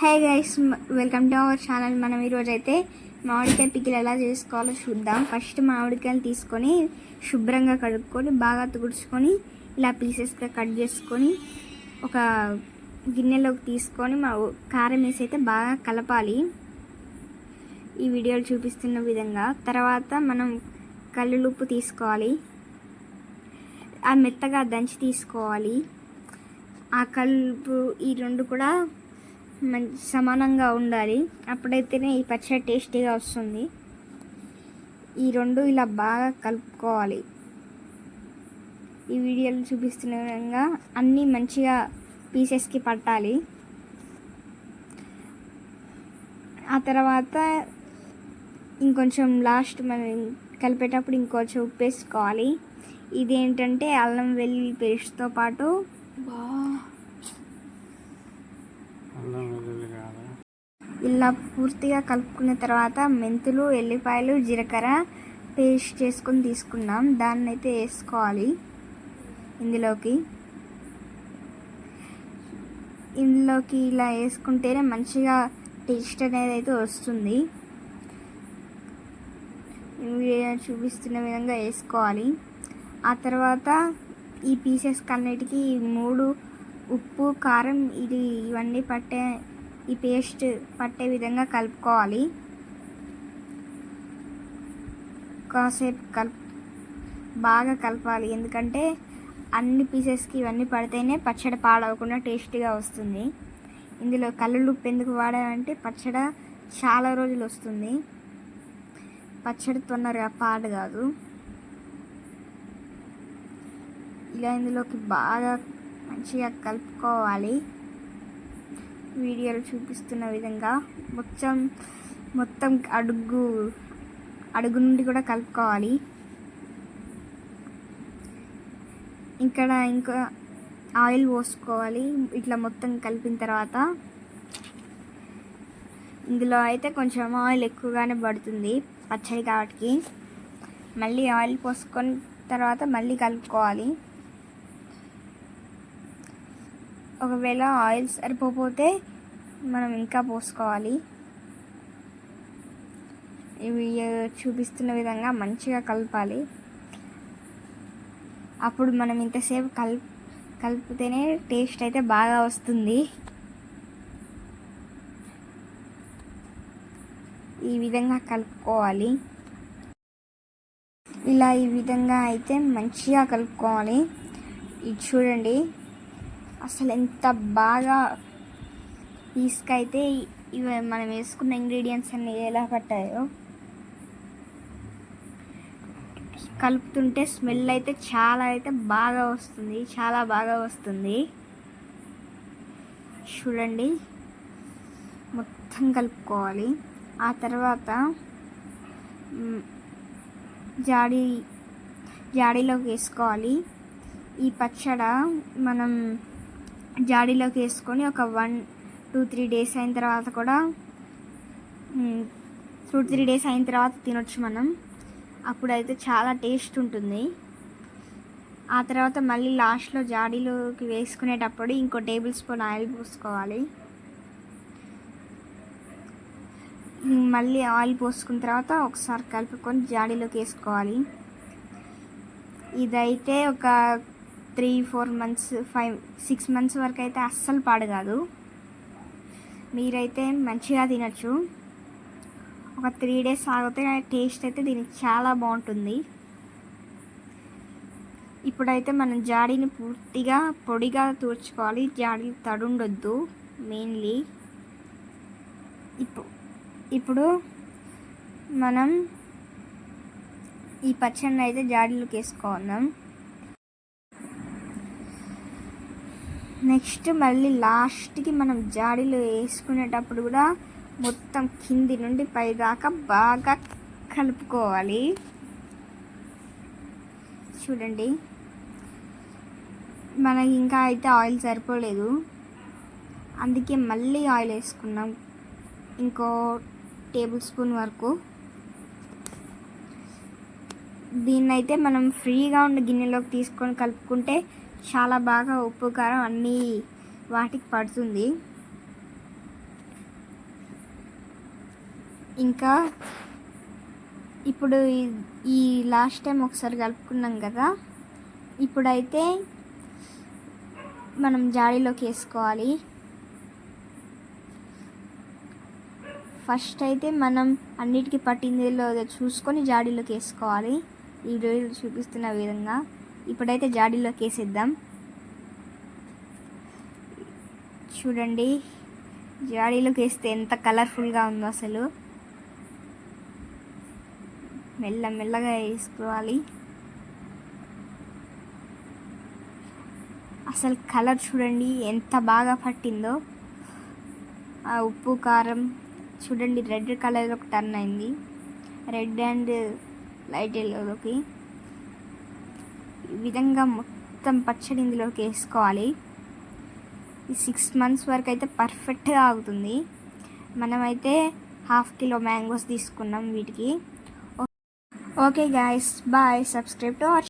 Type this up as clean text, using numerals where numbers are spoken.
Hi guys, welcome to our channel. మనం ఈరోజు అయితే మామిడికాయ పికిల్ ఎలా చేసుకోవాలో చూద్దాం. ఫస్ట్ మామిడికాయలు తీసుకొని శుభ్రంగా కడుక్కొని బాగా తుడుచుకొని ఇలా పీసెస్గా కట్ చేసుకొని ఒక గిన్నెలోకి తీసుకొని కారం వేసి అయితే బాగా కలపాలి ఈ వీడియోలో చూపిస్తున్న విధంగా. తర్వాత మనం కల్లుప్పు తీసుకోవాలి, ఆ మెత్తగా దంచి తీసుకోవాలి. ఆ కల్లుప్పు ఈ రెండు కూడా మంచి సమానంగా ఉండాలి, అప్పుడైతేనే ఈ పచ్చడి టేస్టీగా వస్తుంది. ఈ రెండు ఇలా బాగా కలుపుకోవాలి. ఈ వీడియోలో చూపిస్తున్న విధంగా అన్నీ మంచిగా పీసెస్కి పట్టాలి. ఆ తర్వాత ఇంకొంచెం లాస్ట్ మనం కలిపేటప్పుడు ఇంకొంచెం ఉప్పు వేసుకోవాలి. ఇదేంటంటే అల్లం వెల్లుల్లి పేస్ట్తో పాటు ఇలా పూర్తిగా కలుపుకున్న తర్వాత మెంతులు, ఎల్లిపాయలు, జీలకర్ర పేస్ట్ చేసుకొని తీసుకున్నాం, దాన్ని అయితే వేసుకోవాలి ఇందులోకి ఇలా వేసుకుంటేనే మంచిగా టేస్ట్ అనేది అయితే వస్తుంది. చూపిస్తున్న విధంగా వేసుకోవాలి. ఆ తర్వాత ఈ పీసెస్ అన్నిటికీ 3 ఉప్పు, కారం ఇవన్నీ ఈ పేస్ట్ పట్టే విధంగా కలుపుకోవాలి. కాసేపు బాగా కలపాలి, ఎందుకంటే అన్ని పీసెస్కి ఇవన్నీ పడితేనే పచ్చడి పాడవకుండా టేస్టీగా వస్తుంది. ఇందులో కల్లుప్పు ఎందుకు వాడామంటే పచ్చడి చాలా రోజులు వస్తుంది, పచ్చడి తొందరగా పాడు కాదు. ఇలా ఇందులోకి బాగా మంచిగా కలుపుకోవాలి. వీడియోలో చూపిస్తున్న విధంగా మొత్తం అడుగు నుండి కూడా కలుపుకోవాలి. ఇంకా ఆయిల్ పోసుకోవాలి. ఇట్లా మొత్తం కలిపిన తర్వాత ఇందులో అయితే కొంచెం ఆయిల్ ఎక్కువగానే పడుతుంది పచ్చడి కాబట్టి, మళ్ళీ ఆయిల్ పోసుకొని తర్వాత మళ్ళీ కలుపుకోవాలి. ఒకవేళ ఆయిల్ సరిపోతే మనం ఇంకా పోసుకోవాలి. ఇవి చూపిస్తున్న విధంగా మంచిగా కలపాలి. అప్పుడు మనం ఇంతసేపు కలిపితేనే టేస్ట్ అయితే బాగా వస్తుంది. ఈ విధంగా కలుపుకోవాలి. ఇలా ఈ విధంగా అయితే మంచిగా కలుపుకోవాలి. ఇది చూడండి అసలు ఎంత బాగా పీస్కైతే ఇవి మనం వేసుకున్న ఇంగ్రీడియంట్స్ అన్నీ ఎలా పట్టాయో. కలుపుతుంటే స్మెల్ అయితే చాలా బాగా వస్తుంది. చూడండి మొత్తం కలుపుకోవాలి. ఆ తర్వాత జాడీలోకి వేసుకోవాలి. ఈ పచ్చడి మనం జాడీలోకి వేసుకొని ఒక 1-2-3 డేస్ అయిన తర్వాత కూడా 2-3 డేస్ అయిన తర్వాత తినొచ్చు మనం. అప్పుడైతే చాలా టేస్ట్ ఉంటుంది. ఆ తర్వాత మళ్ళీ లాస్ట్లో జాడీలోకి వేసుకునేటప్పుడు ఇంకో టేబుల్ స్పూన్ ఆయిల్ పోసుకోవాలి. మళ్ళీ ఆయిల్ పోసుకున్న తర్వాత ఒకసారి కలుపుకొని జాడీలోకి వేసుకోవాలి. ఇదైతే ఒక 3-4 మంత్స్ 5-6 మంత్స్ వరకు అయితే అస్సలు పాడు కాదు. మీరైతే మంచిగా తినచ్చు. ఒక 3 డేస్ ఆగితే టేస్ట్ అయితే దీనికి చాలా బాగుంటుంది. ఇప్పుడైతే మనం జాడీని పూర్తిగా పొడిగా తూర్చుకోవాలి, జాడీ తడుండొద్దు మెయిన్లీ. ఇప్పుడు మనం ఈ పచ్చడిని అయితే జాడీలోకి వేసుకుందాం. నెక్స్ట్ మళ్ళీ లాస్ట్కి మనం జాడీలో వేసుకునేటప్పుడు కూడా మొత్తం కింది నుండి పైదాకా బాగా కలుపుకోవాలి. చూడండి మనకి ఇంకా అయితే ఆయిల్ సరిపోలేదు, అందుకే మళ్ళీ ఆయిల్ వేసుకున్నాం ఇంకో టేబుల్ స్పూన్ వరకు. దీన్నైతే మనం ఫ్రీగా ఉన్న గిన్నెలోకి తీసుకొని కలుపుకుంటే చాలా బాగా ఉప్పు, కారం అన్నీ వాటికి పడుతుంది. ఇంకా ఇప్పుడు ఈ లాస్ట్ టైం ఒకసారి కలుపుకున్నాం కదా, ఇప్పుడైతే మనం జాడీలోకి వేసుకోవాలి. ఫస్ట్ అయితే మనం అన్నిటికీ పట్టిందిలో చూసుకొని జాడీలోకి వేసుకోవాలి. ఈ వీడియోలో చూపిస్తున్న విధంగా ఇప్పుడైతే జాడీలోకి వేసేద్దాం. చూడండి, జాడీలోకి వేస్తే ఎంత కలర్ఫుల్గా ఉందో అసలు. మెల్లగా వేసుకోవాలి. అసలు కలర్ చూడండి ఎంత బాగా పట్టిందో. ఆ ఉప్పు కారం చూడండి రెడ్ కలర్లోకి టర్న్ అయింది, రెడ్ అండ్ లైట్ ఎల్లోలోకి. ఈ విధంగా మొత్తం పచ్చడి ఇందులోకి వేసుకోవాలి. ఈ 6 months వరకు అయితే పర్ఫెక్ట్గా ఆగుతుంది. మనమైతే 1/2 kilo మ్యాంగోస్ తీసుకున్నాం వీటికి. Okay guys, bye. Subscribe to hour